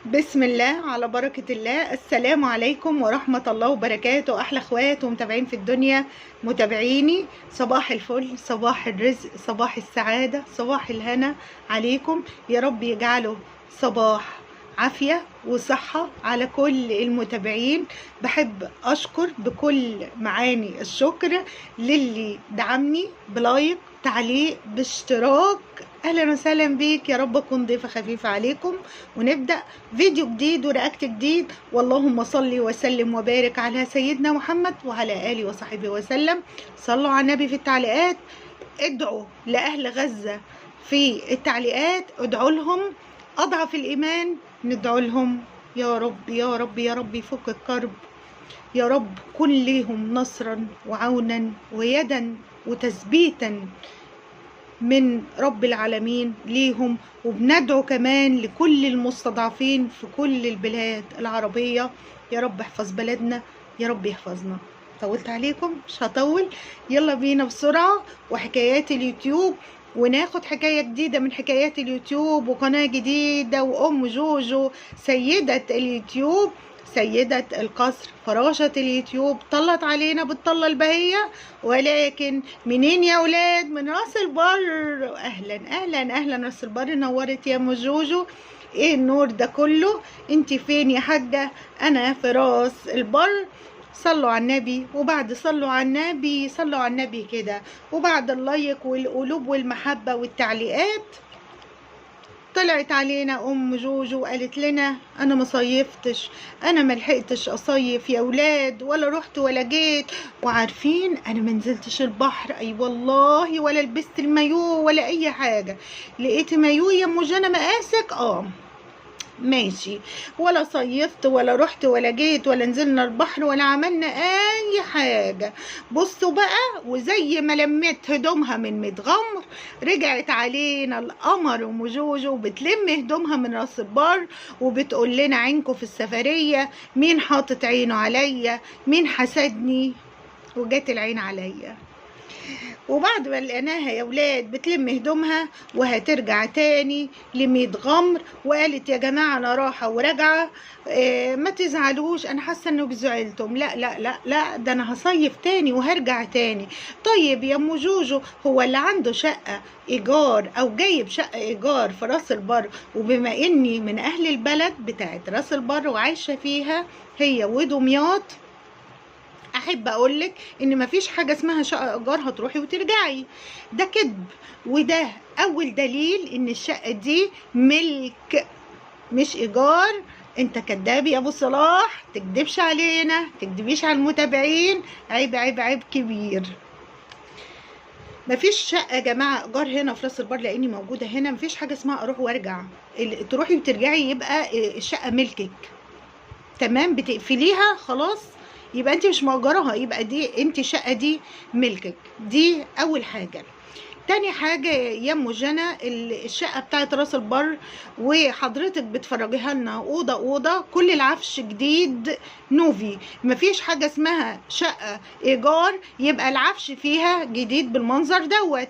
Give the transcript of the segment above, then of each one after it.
بسم الله على بركة الله. السلام عليكم ورحمة الله وبركاته. أحلى أخوات ومتابعين في الدنيا، متابعيني، صباح الفل، صباح الرزق، صباح السعادة، صباح الهنا عليكم. يا رب يجعله صباح عافية وصحة على كل المتابعين. بحب أشكر بكل معاني الشكر للي دعمني بلايك، تعليق، باشتراك. اهلا وسهلا بيك، يا رب اكون ضيفه خفيفه عليكم ونبدا فيديو جديد ورياكت جديد. واللهم صل وسلم وبارك على سيدنا محمد وعلى اله وصحبه وسلم. صلوا على النبي في التعليقات، ادعوا لاهل غزه في التعليقات، ادعوا لهم اضعف الايمان، ندعو لهم يا رب يا رب يا رب يفك الكرب، يا رب كن ليهم نصرا وعونا ويدا وتثبيتا من رب العالمين ليهم. وبندعو كمان لكل المستضعفين في كل البلاد العربية، يا رب احفظ بلدنا، يا رب يحفظنا. طولت عليكم، مش هطول، يلا بينا بسرعة وحكايات اليوتيوب، وناخد حكاية جديدة من حكايات اليوتيوب وقناة جديدة. وأم جوجو سيدة اليوتيوب، سيدة القصر، فراشة اليوتيوب، طلت علينا بالطلة البهية. ولكن منين يا ولاد؟ من راس البر. اهلا اهلا اهلا، راس البر نورت يا ام جوجو. ايه النور ده كله؟ انت فين يا حاجة؟ انا في راس البر. صلوا على النبي، وبعد صلوا على النبي، صلوا على النبي كده، وبعد اللايك والقلوب والمحبة والتعليقات، طلعت علينا ام جوجو وقالت لنا انا ما صيفتش، انا ما لحقتش اصيف يا اولاد، ولا رحت ولا جيت. وعارفين انا ما نزلتش البحر، اي والله، ولا لبست المايو ولا اي حاجه. لقيت مايو يا ام جنى مقاسك؟ ماشي. ولا صيفت ولا رحت ولا جيت ولا نزلنا البحر ولا عملنا اي حاجة. بصوا بقى، وزي ما لمت هدومها من متغمر، رجعت علينا القمر ام جوجو بتلم هدومها من راس البر، وبتقول لنا عينكم في السفرية، مين حاطط عينه عليا، مين حسدني، وجات العين عليا. وبعد ما لقيناها يا ولاد بتلم هدومها وهترجع تاني لميت غمر، وقالت يا جماعه انا رايحه وراجعه، ما تزعلوش، انا حاسه انكم زعلتم، لا لا لا لا، ده انا هصيف تاني وهرجع تاني. طيب يا ام جوجو، هو اللي عنده شقه ايجار او جايب شقه ايجار في راس البر، وبما اني من اهل البلد بتاعت راس البر وعايشه فيها هي ودمياط، احب اقولك ان مفيش حاجه اسمها شقه ايجار هتروحي وترجعي، ده كذب. وده اول دليل ان الشقه دي ملك مش ايجار. انت كداب يا ابو صلاح، تكدبش علينا، تكدبيش على المتابعين، عيب عيب عيب كبير. مفيش شقه يا جماعه ايجار هنا في راس البر، لاني موجوده هنا. مفيش حاجه اسمها اروح وارجع، تروحي وترجعي يبقى الشقه ملكك، تمام، بتقفليها خلاص، يبقى انت مش مأجرها، يبقى دي انت الشقه دي ملكك. دي اول حاجه. تاني حاجة يا ام جنى، الشقة بتاعت راس البر وحضرتك بتفرجيها لنا أوضة أوضة، كل العفش جديد نوفي، مفيش حاجة اسمها شقة إيجار يبقى العفش فيها جديد بالمنظر دوت.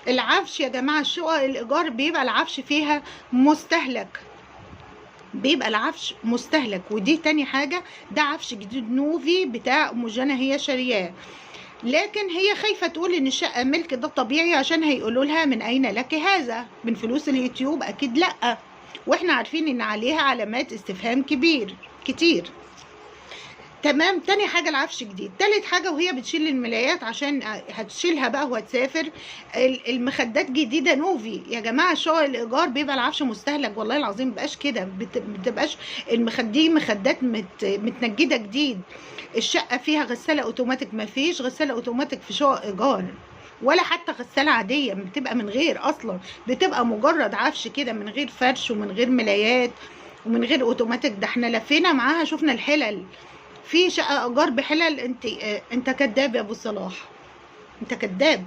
العفش يا جماعة، الشقق الإيجار بيبقى العفش فيها مستهلك، بيبقى العفش مستهلك. ودي تاني حاجة، ده عفش جديد نوفي بتاع ام جنى، هي شارياه، لكن هي خايفة تقول ان الشقة ملك، ده طبيعي عشان هيقولوا لها من اين لك هذا، من فلوس اليوتيوب؟ اكيد لا، واحنا عارفين ان عليها علامات استفهام كتير. تمام. تاني حاجة العفش جديد. تالت حاجة، وهي بتشيل الملايات عشان هتشيلها بقى وهتسافر، المخدات جديدة نوفي يا جماعة. شقق الإيجار بيبقى العفش مستهلك، والله العظيم مبقاش كده، بتبقاش مخدات متنجدة جديد. الشقة فيها غسالة اوتوماتيك؟ مفيش غسالة اوتوماتيك في شقق إيجار، ولا حتى غسالة عادية، بتبقى من غير أصلا، بتبقى مجرد عفش كده من غير فرش ومن غير ملايات ومن غير اوتوماتيك. ده احنا لفينا معاها شفنا الحلل، في شقة ايجار بحلل. انت كداب يا ابو صلاح، انت كداب.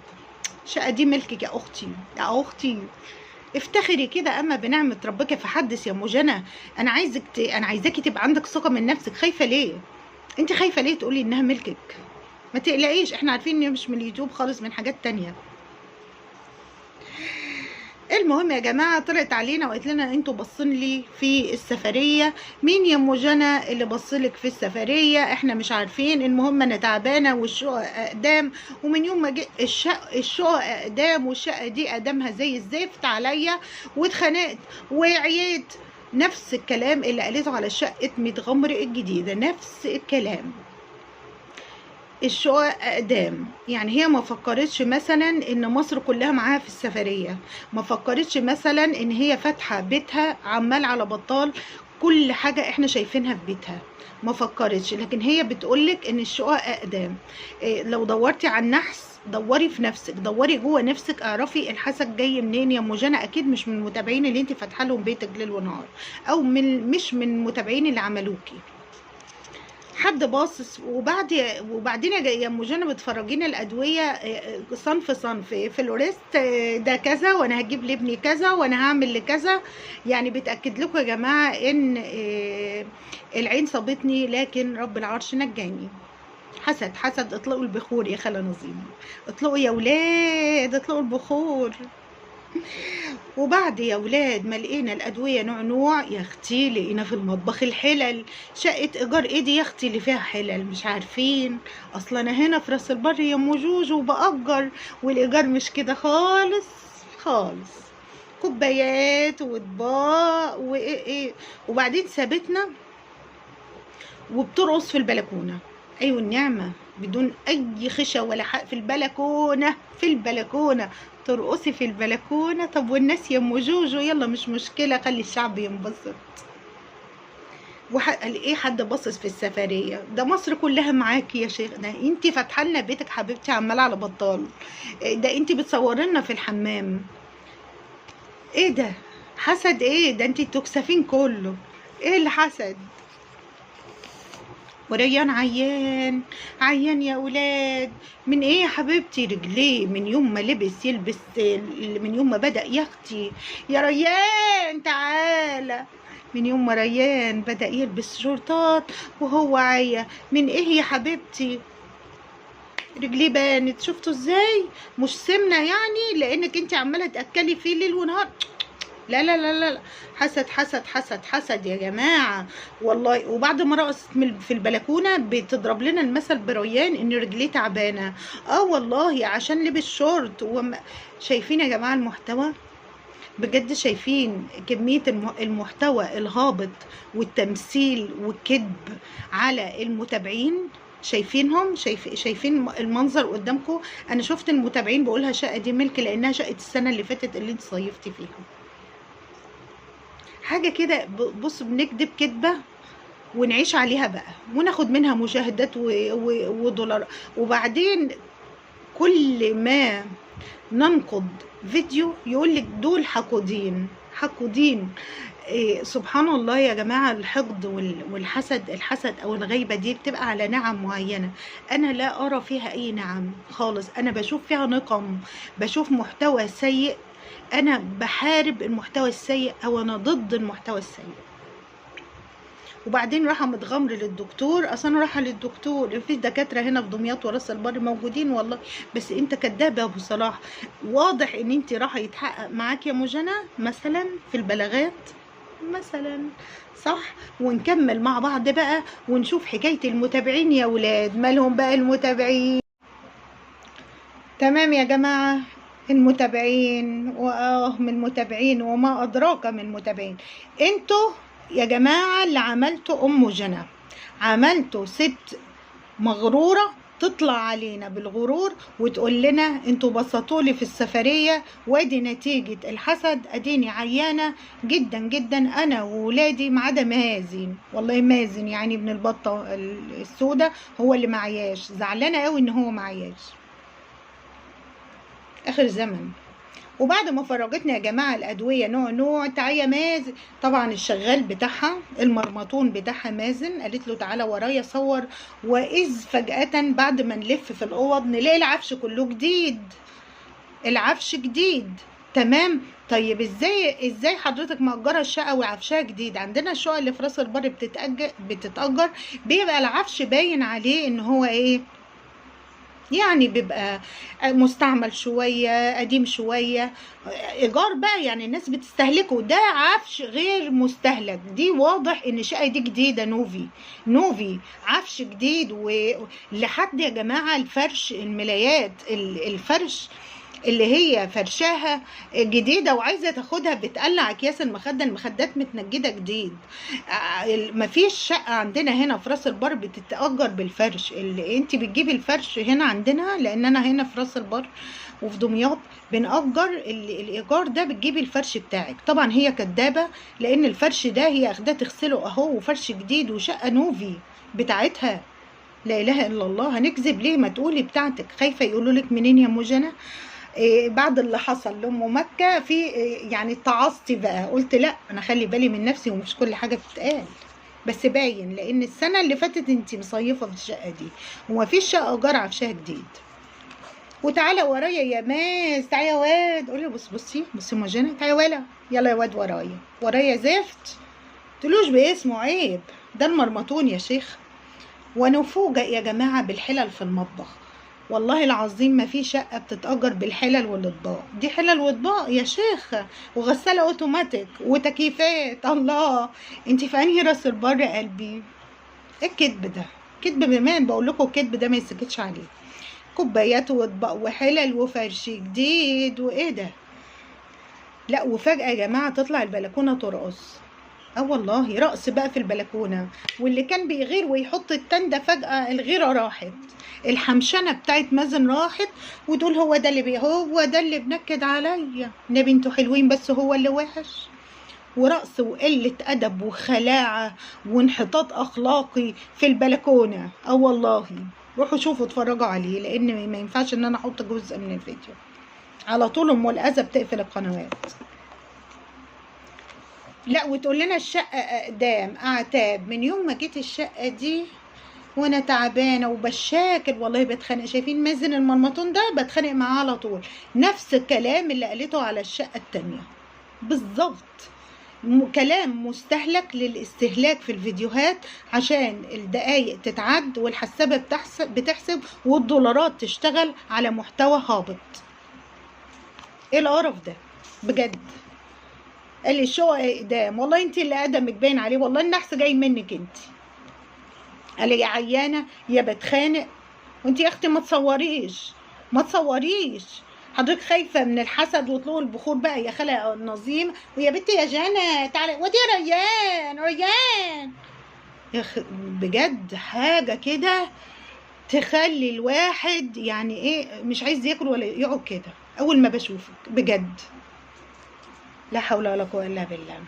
الشقة دي ملكك يا اختي، يا اختي، افتخري كده اما بنعمة ربك فحدث يا ام جنى. انا عايزاكي تبقى عندك ثقة من نفسك. خايفة ليه؟ انت خايفة ليه تقولي انها ملكك؟ ما تقلقيش، احنا عارفين ان مش من اليوتيوب خالص، من حاجات تانية. المهم يا جماعه طلعت علينا وقالت لنا انتوا باصين لي في السفريه، مين يا ام جنى اللي بصلك في السفريه؟ احنا مش عارفين. المهم انا تعبانه والشقق اقدام، ومن يوم ما جه الشقق اقدام، والشقه دي اقدامها زي الزفت عليا، واتخانقت وعييت. نفس الكلام اللي قالته على شقه متغمر الجديده، نفس الكلام. الشقق اقدام، يعني هي ما فكرتش مثلا ان مصر كلها معاها في السفريه، ما فكرتش مثلا ان هي فاتحه بيتها عمال على بطال كل حاجه احنا شايفينها في بيتها، ما فكرتش. لكن هي بتقولك ان الشقق اقدام. لو دورتي على النحس دوري في نفسك، دوري جوه نفسك، اعرفي الحسد جاي منين يا ام جنى. اكيد مش من المتابعين اللي انت فاتحه لهم بيتك ليل ونهار، او مش من المتابعين اللي عملوكي. حد باصص. وبعدين يا ام جنى بتفرجينا الادويه صنف صنف، فلوريست ده كذا، وانا هجيب لابني كذا، وانا هعمل لكذا. يعني بتاكد لكم يا جماعه ان العين صابتني لكن رب العرش نجاني. حسد حسد. اطلقوا البخور يا خاله نظيمه، اطلقوا يا ولاد، اطلقوا البخور. وبعد يا ولاد ما لقينا الادويه نوع نوع، يا اختي لقينا في المطبخ الحلل. شقه ايجار ايه دي يا اختي اللي فيها حلل؟ مش عارفين. اصلا انا هنا في راس البر يا ام جوجو وباجر، والايجار مش كده خالص خالص. كوبايات واطباق وايه. وبعدين سابتنا وبترقص في البلكونه. ايوه النعمه، بدون اي خشة ولا حق، في البلكونه، في البلكونه ترقصي في البلكونه. طب والناس يا ام جوجو؟ يلا مش مشكله، خلي الشعب ينبسط. قال ايه حد باصص في السفريه؟ ده مصر كلها معاكي يا شيخ، ده انت فاتحه لنا بيتك حبيبتي عماله على بطال، ده انت بتصوري لنا في الحمام. ايه ده حسد؟ ايه ده انت تكسفين كله؟ ايه الحسد؟ وريان عيان عيان يا ولاد. من ايه يا حبيبتي؟ رجليه من يوم ما لبس يلبس، من يوم ما بدأ يا اختي يا ريان تعالى، من يوم ما ريان بدأ يلبس شورتات وهو عيا. من ايه يا حبيبتي؟ رجليه بانت، شفتوا ازاي؟ مش سمنه يعني لانك انت عماله تاكلي فيه ليل ونهار. لا لا لا لا، حسد حسد حسد حسد يا جماعه والله. وبعد ما رقصت في البلكونه بتضرب لنا المثل بريان ان رجليه تعبانه. والله عشان لبس شورت. شايفين يا جماعه المحتوى؟ بجد شايفين كميه المحتوى الهابط والتمثيل والكذب على المتابعين؟ شايفينهم؟ شايفين المنظر قدامكم؟ انا شفت المتابعين بقولها شقه دي ملك لانها شقه السنه اللي فاتت اللي انت صيفتي فيها. حاجه كده بص، بنكذب كذبه ونعيش عليها بقى وناخد منها مشاهدات ودولار. وبعدين كل ما ننقض فيديو يقولك دول حقودين حقودين. سبحان الله يا جماعة. الحقد والحسد، الحسد أو الغيبة دي بتبقى على نعم معينة، أنا لا أرى فيها أي نعم خالص. أنا بشوف فيها نقم، بشوف محتوى سيء. أنا بحارب المحتوى السيء أو أنا ضد المحتوى السيء. وبعدين راحة متغمر للدكتور. اصلا رايحه للدكتور، في دكاتره هنا في دمياط وراس البر موجودين والله، بس انت كدابه يا ابو صلاح. واضح ان انت رايحه يتحقق معاك يا مجنى مثلا في البلاغات مثلا، صح؟ ونكمل مع بعض بقى ونشوف حكايه المتابعين يا ولاد. مالهم بقى المتابعين؟ تمام يا جماعه، المتابعين من المتابعين وما ادراك من متابعين. انتوا يا جماعة اللي عملتوا أم جنى، عملتوا ست مغرورة تطلع علينا بالغرور وتقول لنا انتوا بسطولي في السفرية وادي نتيجة الحسد. اديني عيانة جدا جدا انا وولادي ما عدا مازن. والله مازن يعني ابن البطة السوداء هو اللي معياش، زعلانة قوي ان هو معياش اخر زمن. وبعد ما فرجتنا يا جماعه الادويه نوع نوع، تعالى يا مازن. طبعا الشغال بتاعها المرمطون بتاعها مازن قالت له تعالى ورايا صور. واذ فجاه بعد ما نلف في الاوض نلاقي العفش كله جديد، العفش جديد. تمام. طيب ازاي حضرتك مأجره الشقه وعفشها جديد؟ عندنا الشقه اللي في راس البر بتتأجر بيبقى العفش باين عليه ان هو ايه يعني بيبقى مستعمل شوية، قديم شوية، إيجار بقى، يعني الناس بتستهلكه. ده عفش غير مستهلك، دي واضح إن الشقة دي جديدة، نوفي عفش جديد. ولحد يا جماعة الفرش، الملايات، الفرش اللي هي فرشاها جديدة وعايزة تاخدها، بتقلع أكياس المخدة، المخدات متنجدة جديد. مفيش شقة عندنا هنا في راس البر بتتأجر بالفرش. اللي انت بتجيبي الفرش هنا عندنا، لأن أنا هنا في راس البر وفي دمياط بنأجر الإيجار ده، بتجيبي الفرش بتاعك. طبعا هي كدابة، لأن الفرش ده هي أخداه تغسله أهو، وفرش جديد وشقة نوفي بتاعتها. لا إله إلا الله، هنكذب ليه؟ ما تقولي بتاعتك. خايفة يقولوا لك منين يا مجنى؟ بعد اللي حصل لأم مكة في يعني اتعظتي بقى، قلت لا انا خلي بالي من نفسي ومش كل حاجه بتتقال. بس باين، لان السنه اللي فاتت انت مصيفه في الشقه دي ومفيش شقه ايجار عفشها جديد. وتعالى ورايا يا ماس، تعالى يا واد، قول له بصي مجنى، تعالى ولا يلا يا واد ورايا زفت. تلوش باسمه، عيب، ده المرمطون يا شيخ. ونفوجئ يا جماعه بالحلل في المطبخ. والله العظيم ما في شقة بتتأجر بالحلل والاطباق دي. حلل واطباق ييا شيخ، وغسالة اوتوماتيك وتكييفات. الله، انت في انهي راس البر يا قلبي؟ ايه الكذب ده؟ كذب بمان، بقول لكم الكذب ده ما يسكتش عليه. كوبايات واطباق وحلل وفرش جديد، وايه ده؟ لا، وفجأة يا جماعة تطلع البلكونة ترقص. والله رقص بقى في البلكونه. واللي كان بيغير ويحط التندة فجأة الغيرة راحت، الحمشنة بتاعت مازن راحت، وتقول هو ده اللي بنكد عليا. نبي انتوا حلوين بس هو اللي وحش. ورقص وقلة أدب وخلاعة وانحطاط أخلاقي في البلكونة. والله روحوا شوفوا اتفرجوا عليه، لأن ما ينفعش إن أنا أحط جزء من الفيديو. على طول أم الأذى بتقفل القنوات. لا، وتقول لنا الشقة أقدام أعتاب. من يوم ما جيت الشقة دي وانا تعبانه وبشاكل، والله بتخانق. شايفين مازن المرمطون ده؟ بتخانق معاه على طول. نفس الكلام اللي قالته على الشقه التانيه بالظبط. كلام مستهلك للاستهلاك في الفيديوهات، عشان الدقايق تتعد والحسابه بتحسب والدولارات تشتغل على محتوى هابط. ايه القرف ده بجد؟ قال لي الشقق اقدام. والله انت اللي اقدمك باين عليه، والله النحس جاي منك انت. قال لي يا عيانه يا بتخانق. وانت يا اختي ما تصوريش حضرتك خايفه من الحسد وطلوع البخور بقى يا خالة النظيم. ويا بنتي يا جانا تعالي ودي ريان يا بجد حاجه كده تخلي الواحد يعني ايه، مش عايز ياكل ولا يقعد كده اول ما بشوفك بجد. لا حول ولا قوه الا بالله.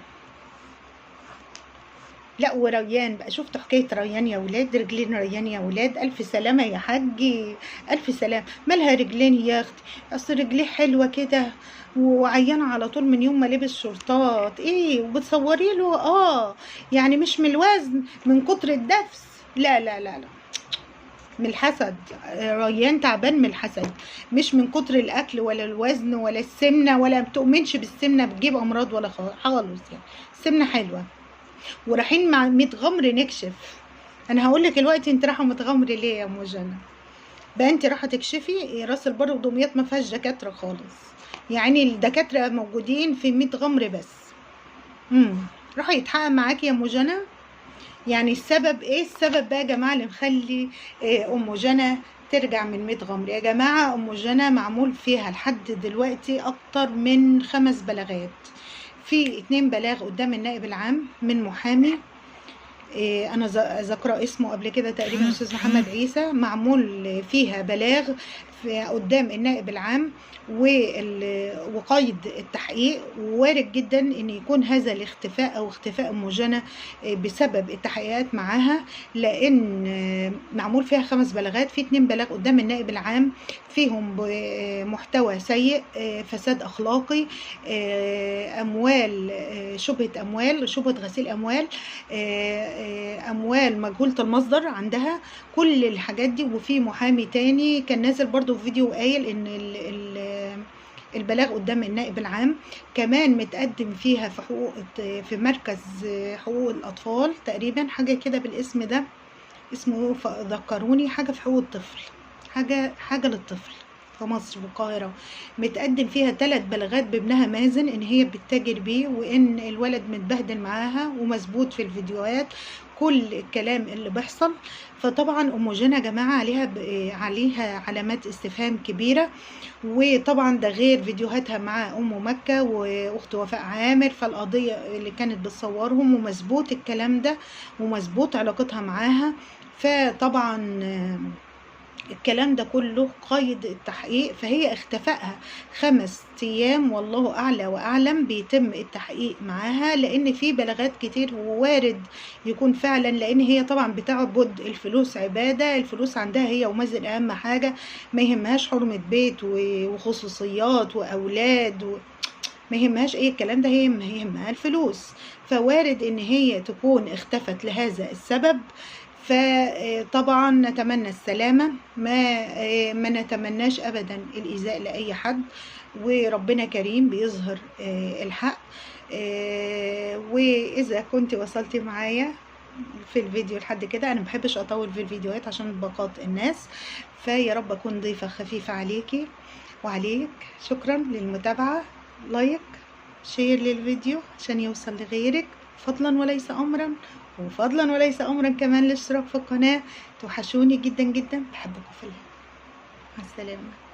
لا، وريان بقى، شفتوا حكايه ريان يا ولاد؟ رجلين ريان يا ولاد، الف سلامه يا حاجي، الف سلام. مالها رجلين يا اختي؟ اصل رجليه حلوه كده وعيانه على طول من يوم ما لبس شرطات. ايه وبتصوري له؟ يعني مش من الوزن، من كتر الدفس. لا لا لا لا، من الحسد. ريان تعبان من الحسد، مش من كتر الاكل ولا الوزن ولا السمنه، ولا بتؤمنش بالسمنه بتجيب امراض ولا خالص. يعني السمنه حلوه. ورايحين مع متغمر نكشف. انا هقول لك دلوقتي انت رايحه متغمر ليه يا ام جنى؟ بقى انت رايحه تكشفي راس البر ودمياط ما فيهاش دكاتره خالص، يعني الدكاتره موجودين في متغمر بس. راح يتحقق معاكي يا ام جنى. يعني السبب ايه؟ السبب بقى يا جماعه اللي مخلي ام جنى ترجع من متغمر؟ يا جماعه ام جنى معمول فيها لحد دلوقتي اكتر من 5 بلاغات. في 2 بلاغ قدام النائب العام من محامي، انا ذاكره اسمه قبل كده تقريبا، استاذ محمد عيسى. معمول فيها بلاغ قدام النائب العام وقيد التحقيق. وارد جدا ان يكون هذا الاختفاء او اختفاء ام جنى بسبب التحقيقات معاها، لان معمول فيها 5 بلاغات. في 2 بلاغ قدام النائب العام فيهم محتوى سيء، فساد اخلاقي، اموال، شبهه غسيل اموال، اموال مجهوله المصدر عندها، كل الحاجات دي. وفي محامي تاني كان نازل برضو في فيديو قايل ان البلاغ قدام النائب العام كمان متقدم فيها في حقوق، في مركز حقوق الاطفال تقريبا، حاجه كده بالاسم ده، اسمه ذكروني، حاجه في حقوق الطفل، حاجة للطفل في مصر والقاهرة، متقدم فيها 3 بلاغات بابنها مازن ان هي بتتاجر بيه، وان الولد متبهدل معاها ومثبوت في الفيديوهات كل الكلام اللي بيحصل. فطبعا ام جنى يا جماعه عليها علامات استفهام كبيره. وطبعا ده غير فيديوهاتها مع ام مكه واخت وفاء عامر، فالقضيه اللي كانت بتصورهم ومثبوت الكلام ده ومثبوت علاقتها معاها. فطبعا الكلام ده كله قيد التحقيق، فهي اختفائها 5 أيام والله أعلى وأعلم بيتم التحقيق معاها، لأن في بلاغات كتير ووارد يكون فعلا، لأن هي طبعا بتعبد الفلوس عبادة، الفلوس عندها هي ومازن أهم حاجة، ما يهمهاش حرمة بيت وخصوصيات وأولاد ما يهمهاش ايه الكلام ده، هي يهمها الفلوس. فوارد ان هي تكون اختفت لهذا السبب. فطبعا نتمنى السلامة، ما نتمناش ابدا الايذاء لاي حد، وربنا كريم بيظهر الحق. واذا كنت وصلتي معايا في الفيديو لحد كده، انا مبحبش اطول في الفيديوهات عشان باقات الناس، فيا رب اكون ضيفة خفيفة عليكي وعليك. شكرا للمتابعة، لايك شير للفيديو عشان يوصل لغيرك، فضلا وليس امرا، وفضلا وليس امرا كمان الاشتراك في القناة. توحشوني جدا جدا، بحبكم في الله. مع السلامة.